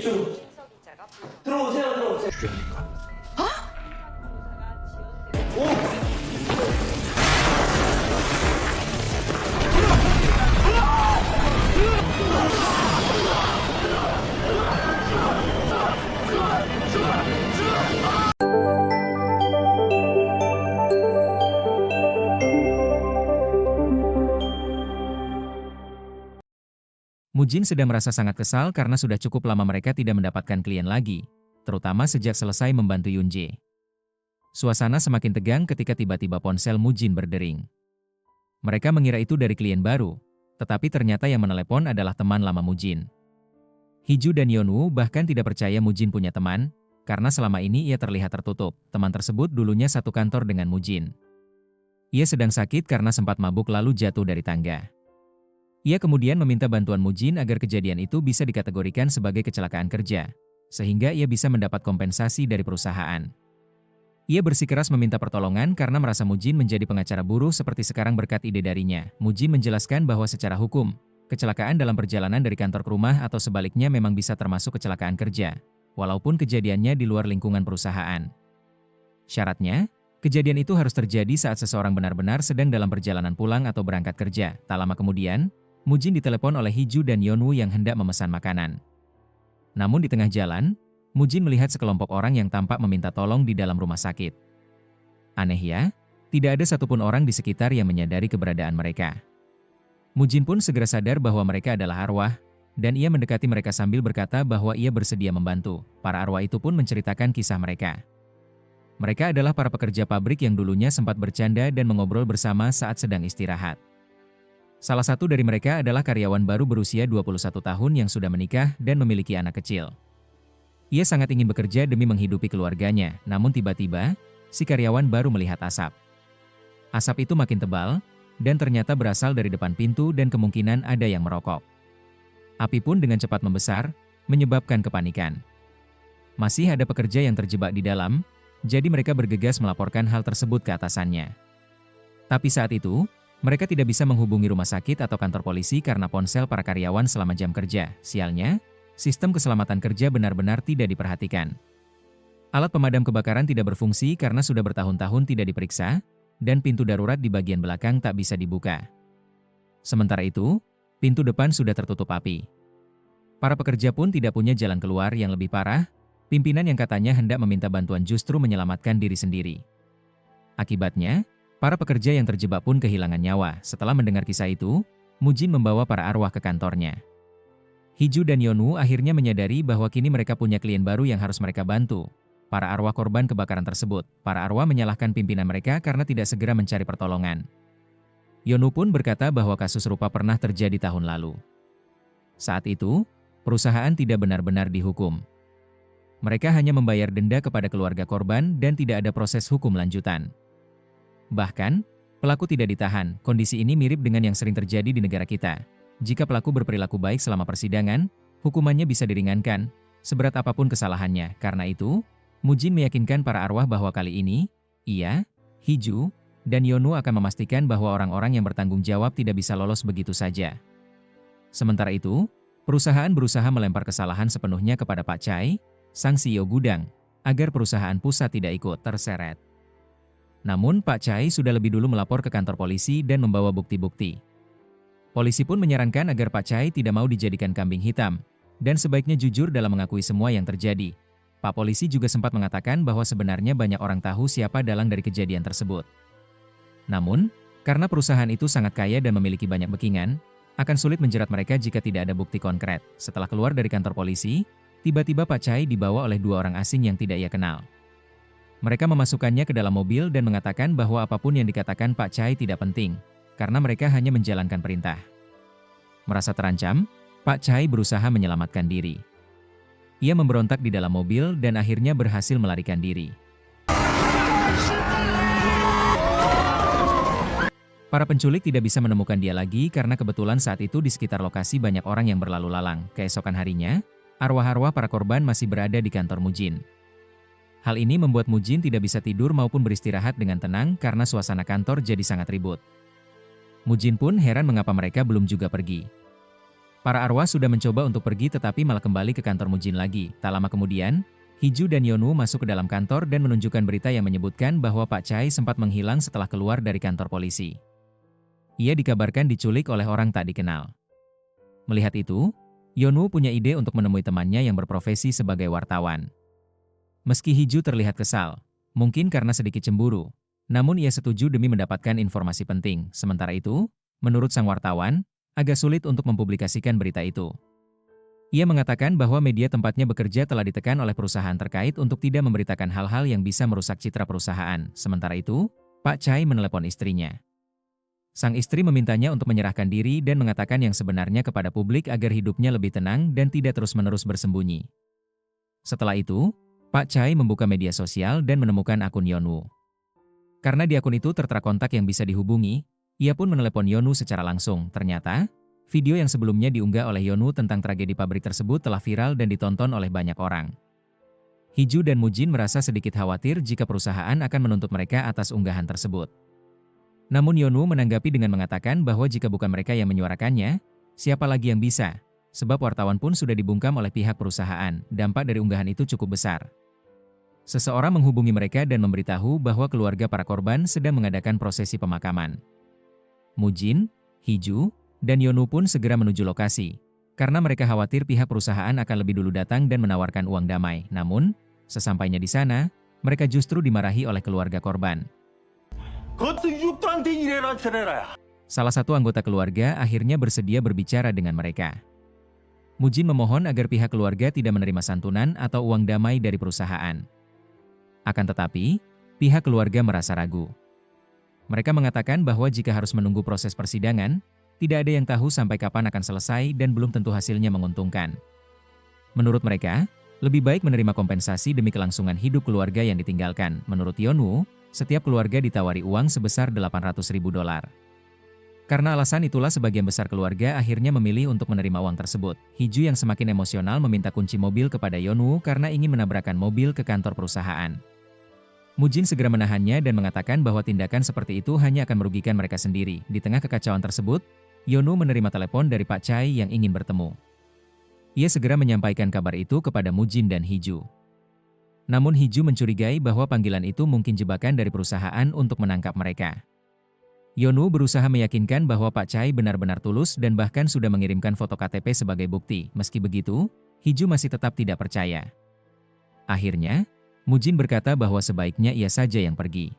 좀 들어오세요, 들어오세요. 오! Mujin sedang merasa sangat kesal karena sudah cukup lama mereka tidak mendapatkan klien lagi, terutama sejak selesai membantu Yunje. Suasana semakin tegang ketika tiba-tiba ponsel Mujin berdering. Mereka mengira itu dari klien baru, tetapi ternyata yang menelepon adalah teman lama Mujin. Hiju dan Yeonwoo bahkan tidak percaya Mujin punya teman, karena selama ini ia terlihat tertutup. Teman tersebut dulunya satu kantor dengan Mujin. Ia sedang sakit karena sempat mabuk lalu jatuh dari tangga. Ia kemudian meminta bantuan Mujin agar kejadian itu bisa dikategorikan sebagai kecelakaan kerja, sehingga ia bisa mendapat kompensasi dari perusahaan. Ia bersikeras meminta pertolongan karena merasa Mujin menjadi pengacara buruh seperti sekarang berkat ide darinya. Mujin menjelaskan bahwa secara hukum, kecelakaan dalam perjalanan dari kantor ke rumah atau sebaliknya memang bisa termasuk kecelakaan kerja, walaupun kejadiannya di luar lingkungan perusahaan. Syaratnya, kejadian itu harus terjadi saat seseorang benar-benar sedang dalam perjalanan pulang atau berangkat kerja. Tak lama kemudian, Mujin ditelepon oleh Hiju dan Yeonwoo yang hendak memesan makanan. Namun di tengah jalan, Mujin melihat sekelompok orang yang tampak meminta tolong di dalam rumah sakit. Aneh ya, tidak ada satupun orang di sekitar yang menyadari keberadaan mereka. Mujin pun segera sadar bahwa mereka adalah arwah, dan ia mendekati mereka sambil berkata bahwa ia bersedia membantu. Para arwah itu pun menceritakan kisah mereka. Mereka adalah para pekerja pabrik yang dulunya sempat bercanda dan mengobrol bersama saat sedang istirahat. Salah satu dari mereka adalah karyawan baru berusia 21 tahun yang sudah menikah dan memiliki anak kecil. Ia sangat ingin bekerja demi menghidupi keluarganya, namun tiba-tiba, si karyawan baru melihat asap. Asap itu makin tebal, dan ternyata berasal dari depan pintu dan kemungkinan ada yang merokok. Api pun dengan cepat membesar, menyebabkan kepanikan. Masih ada pekerja yang terjebak di dalam, jadi mereka bergegas melaporkan hal tersebut ke atasannya. Tapi saat itu, mereka tidak bisa menghubungi rumah sakit atau kantor polisi karena ponsel para karyawan selama jam kerja. Sialnya, sistem keselamatan kerja benar-benar tidak diperhatikan. Alat pemadam kebakaran tidak berfungsi karena sudah bertahun-tahun tidak diperiksa, dan pintu darurat di bagian belakang tak bisa dibuka. Sementara itu, pintu depan sudah tertutup api. Para pekerja pun tidak punya jalan keluar yang lebih parah, pimpinan yang katanya hendak meminta bantuan justru menyelamatkan diri sendiri. Akibatnya, para pekerja yang terjebak pun kehilangan nyawa. Setelah mendengar kisah itu, Mujin membawa para arwah ke kantornya. Hiju dan Yeonwoo akhirnya menyadari bahwa kini mereka punya klien baru yang harus mereka bantu. Para arwah korban kebakaran tersebut, para arwah menyalahkan pimpinan mereka karena tidak segera mencari pertolongan. Yeonwoo pun berkata bahwa kasus serupa pernah terjadi tahun lalu. Saat itu, perusahaan tidak benar-benar dihukum. Mereka hanya membayar denda kepada keluarga korban dan tidak ada proses hukum lanjutan. Bahkan, pelaku tidak ditahan. Kondisi ini mirip dengan yang sering terjadi di negara kita. Jika pelaku berperilaku baik selama persidangan, hukumannya bisa diringankan, seberat apapun kesalahannya. Karena itu, Mujin meyakinkan para arwah bahwa kali ini, ia, Hiju, dan Yeonwoo akan memastikan bahwa orang-orang yang bertanggung jawab tidak bisa lolos begitu saja. Sementara itu, perusahaan berusaha melempar kesalahan sepenuhnya kepada Pak Chai, sang CEO gudang, agar perusahaan pusat tidak ikut terseret. Namun Pak Chai sudah lebih dulu melapor ke kantor polisi dan membawa bukti-bukti. Polisi pun menyarankan agar Pak Chai tidak mau dijadikan kambing hitam, dan sebaiknya jujur dalam mengakui semua yang terjadi. Pak Polisi juga sempat mengatakan bahwa sebenarnya banyak orang tahu siapa dalang dari kejadian tersebut. Namun, karena perusahaan itu sangat kaya dan memiliki banyak backingan, akan sulit menjerat mereka jika tidak ada bukti konkret. Setelah keluar dari kantor polisi, tiba-tiba Pak Chai dibawa oleh dua orang asing yang tidak ia kenal. Mereka memasukkannya ke dalam mobil dan mengatakan bahwa apapun yang dikatakan Pak Chai tidak penting, karena mereka hanya menjalankan perintah. Merasa terancam, Pak Chai berusaha menyelamatkan diri. Ia memberontak di dalam mobil dan akhirnya berhasil melarikan diri. Para penculik tidak bisa menemukan dia lagi karena kebetulan saat itu di sekitar lokasi banyak orang yang berlalu lalang. Keesokan harinya, arwah-arwah para korban masih berada di kantor Mujin. Hal ini membuat Mujin tidak bisa tidur maupun beristirahat dengan tenang karena suasana kantor jadi sangat ribut. Mujin pun heran mengapa mereka belum juga pergi. Para arwah sudah mencoba untuk pergi tetapi malah kembali ke kantor Mujin lagi. Tak lama kemudian, Hiju dan Yonwoo masuk ke dalam kantor dan menunjukkan berita yang menyebutkan bahwa Pak Chai sempat menghilang setelah keluar dari kantor polisi. Ia dikabarkan diculik oleh orang tak dikenal. Melihat itu, Yonwoo punya ide untuk menemui temannya yang berprofesi sebagai wartawan. Meski Hiju terlihat kesal, mungkin karena sedikit cemburu, namun ia setuju demi mendapatkan informasi penting. Sementara itu, menurut sang wartawan, agak sulit untuk mempublikasikan berita itu. Ia mengatakan bahwa media tempatnya bekerja telah ditekan oleh perusahaan terkait untuk tidak memberitakan hal-hal yang bisa merusak citra perusahaan. Sementara itu, Pak Chai menelepon istrinya. Sang istri memintanya untuk menyerahkan diri dan mengatakan yang sebenarnya kepada publik agar hidupnya lebih tenang dan tidak terus-menerus bersembunyi. Setelah itu, Pak Chai membuka media sosial dan menemukan akun Yonwoo. Karena di akun itu tertera kontak yang bisa dihubungi, ia pun menelepon Yonwoo secara langsung. Ternyata, video yang sebelumnya diunggah oleh Yonwoo tentang tragedi pabrik tersebut telah viral dan ditonton oleh banyak orang. Hiju dan Mujin merasa sedikit khawatir jika perusahaan akan menuntut mereka atas unggahan tersebut. Namun Yonwoo menanggapi dengan mengatakan bahwa jika bukan mereka yang menyuarakannya, siapa lagi yang bisa? Sebab wartawan pun sudah dibungkam oleh pihak perusahaan, dampak dari unggahan itu cukup besar. Seseorang menghubungi mereka dan memberitahu bahwa keluarga para korban sedang mengadakan prosesi pemakaman. Mujin, Hiju, dan Yonwoo pun segera menuju lokasi, karena mereka khawatir pihak perusahaan akan lebih dulu datang dan menawarkan uang damai. Namun, sesampainya di sana, mereka justru dimarahi oleh keluarga korban. Salah satu anggota keluarga akhirnya bersedia berbicara dengan mereka. Mujin memohon agar pihak keluarga tidak menerima santunan atau uang damai dari perusahaan. Akan tetapi, pihak keluarga merasa ragu. Mereka mengatakan bahwa jika harus menunggu proses persidangan, tidak ada yang tahu sampai kapan akan selesai dan belum tentu hasilnya menguntungkan. Menurut mereka, lebih baik menerima kompensasi demi kelangsungan hidup keluarga yang ditinggalkan. Menurut Yonwoo, setiap keluarga ditawari uang sebesar $800.000. Karena alasan itulah sebagian besar keluarga akhirnya memilih untuk menerima uang tersebut. Hiju yang semakin emosional meminta kunci mobil kepada Yonwoo karena ingin menabrakkan mobil ke kantor perusahaan. Mujin segera menahannya dan mengatakan bahwa tindakan seperti itu hanya akan merugikan mereka sendiri. Di tengah kekacauan tersebut, Yonwoo menerima telepon dari Pak Chai yang ingin bertemu. Ia segera menyampaikan kabar itu kepada Mujin dan Hiju. Namun Hiju mencurigai bahwa panggilan itu mungkin jebakan dari perusahaan untuk menangkap mereka. Yonwoo berusaha meyakinkan bahwa Pak Chai benar-benar tulus dan bahkan sudah mengirimkan foto KTP sebagai bukti. Meski begitu, Hiju masih tetap tidak percaya. Akhirnya, Mujin berkata bahwa sebaiknya ia saja yang pergi.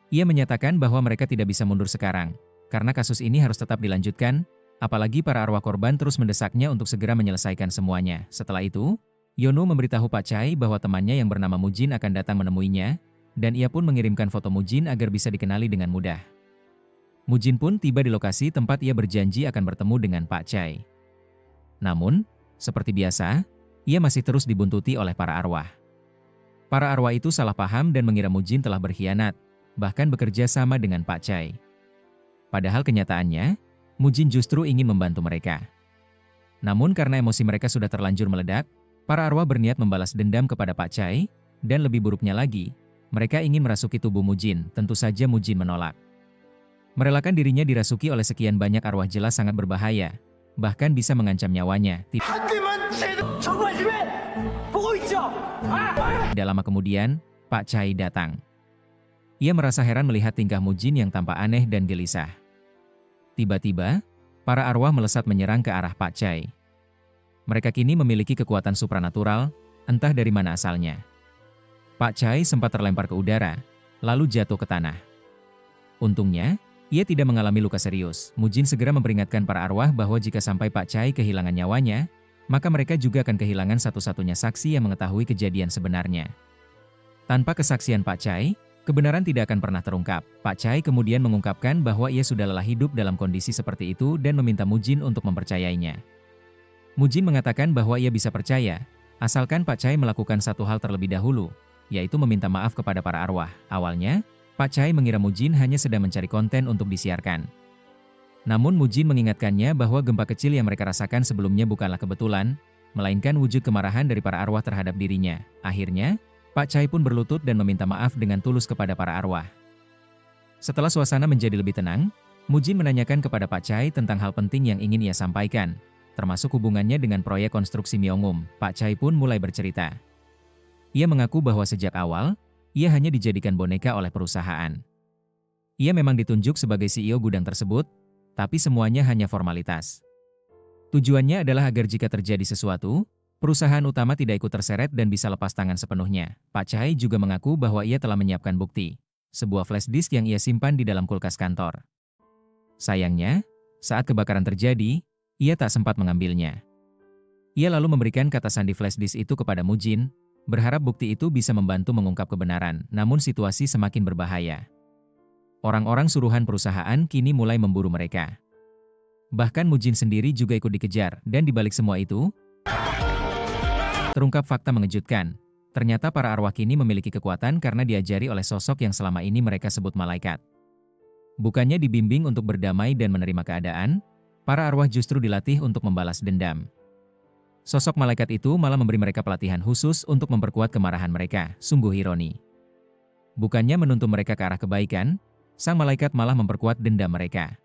Ia menyatakan bahwa mereka tidak bisa mundur sekarang, karena kasus ini harus tetap dilanjutkan, apalagi para arwah korban terus mendesaknya untuk segera menyelesaikan semuanya. Setelah itu, Yonwoo memberitahu Pak Chai bahwa temannya yang bernama Mujin akan datang menemuinya, dan ia pun mengirimkan foto Mujin agar bisa dikenali dengan mudah. Mujin pun tiba di lokasi tempat ia berjanji akan bertemu dengan Pak Chai. Namun, seperti biasa, ia masih terus dibuntuti oleh para arwah. Para arwah itu salah paham dan mengira Mujin telah berkhianat, bahkan bekerja sama dengan Pak Chai. Padahal kenyataannya, Mujin justru ingin membantu mereka. Namun karena emosi mereka sudah terlanjur meledak, para arwah berniat membalas dendam kepada Pak Chai, dan lebih buruknya lagi, mereka ingin merasuki tubuh Mujin. Tentu saja Mujin menolak. Merelakan dirinya dirasuki oleh sekian banyak arwah jelas sangat berbahaya, bahkan bisa mengancam nyawanya. Tidak lama kemudian, Pak Chai datang. Ia merasa heran melihat tingkah Mujin yang tampak aneh dan gelisah. Tiba-tiba, para arwah melesat menyerang ke arah Pak Chai. Mereka kini memiliki kekuatan supranatural, entah dari mana asalnya. Pak Chai sempat terlempar ke udara, lalu jatuh ke tanah. Untungnya, ia tidak mengalami luka serius. Mujin segera memperingatkan para arwah bahwa jika sampai Pak Chai kehilangan nyawanya, maka mereka juga akan kehilangan satu-satunya saksi yang mengetahui kejadian sebenarnya. Tanpa kesaksian Pak Chai, kebenaran tidak akan pernah terungkap. Pak Chai kemudian mengungkapkan bahwa ia sudah lelah hidup dalam kondisi seperti itu dan meminta Mujin untuk mempercayainya. Mujin mengatakan bahwa ia bisa percaya, asalkan Pak Chai melakukan satu hal terlebih dahulu, yaitu meminta maaf kepada para arwah. Awalnya, Pak Chai mengira Mujin hanya sedang mencari konten untuk disiarkan. Namun Mujin mengingatkannya bahwa gempa kecil yang mereka rasakan sebelumnya bukanlah kebetulan, melainkan wujud kemarahan dari para arwah terhadap dirinya. Akhirnya, Pak Chai pun berlutut dan meminta maaf dengan tulus kepada para arwah. Setelah suasana menjadi lebih tenang, Mujin menanyakan kepada Pak Chai tentang hal penting yang ingin ia sampaikan, termasuk hubungannya dengan proyek konstruksi Myeongum. Pak Chai pun mulai bercerita. Ia mengaku bahwa sejak awal, ia hanya dijadikan boneka oleh perusahaan. Ia memang ditunjuk sebagai CEO gudang tersebut, tapi semuanya hanya formalitas. Tujuannya adalah agar jika terjadi sesuatu, perusahaan utama tidak ikut terseret dan bisa lepas tangan sepenuhnya. Pak Chai juga mengaku bahwa ia telah menyiapkan bukti, sebuah flash disk yang ia simpan di dalam kulkas kantor. Sayangnya, saat kebakaran terjadi, ia tak sempat mengambilnya. Ia lalu memberikan kata sandi flash disk itu kepada Mujin, berharap bukti itu bisa membantu mengungkap kebenaran, namun situasi semakin berbahaya. Orang-orang suruhan perusahaan kini mulai memburu mereka. Bahkan Mujin sendiri juga ikut dikejar, dan dibalik semua itu, terungkap fakta mengejutkan. Ternyata para arwah kini memiliki kekuatan karena diajari oleh sosok yang selama ini mereka sebut malaikat. Bukannya dibimbing untuk berdamai dan menerima keadaan, para arwah justru dilatih untuk membalas dendam. Sosok malaikat itu malah memberi mereka pelatihan khusus untuk memperkuat kemarahan mereka, sungguh ironi. Bukannya menuntun mereka ke arah kebaikan, sang malaikat malah memperkuat dendam mereka.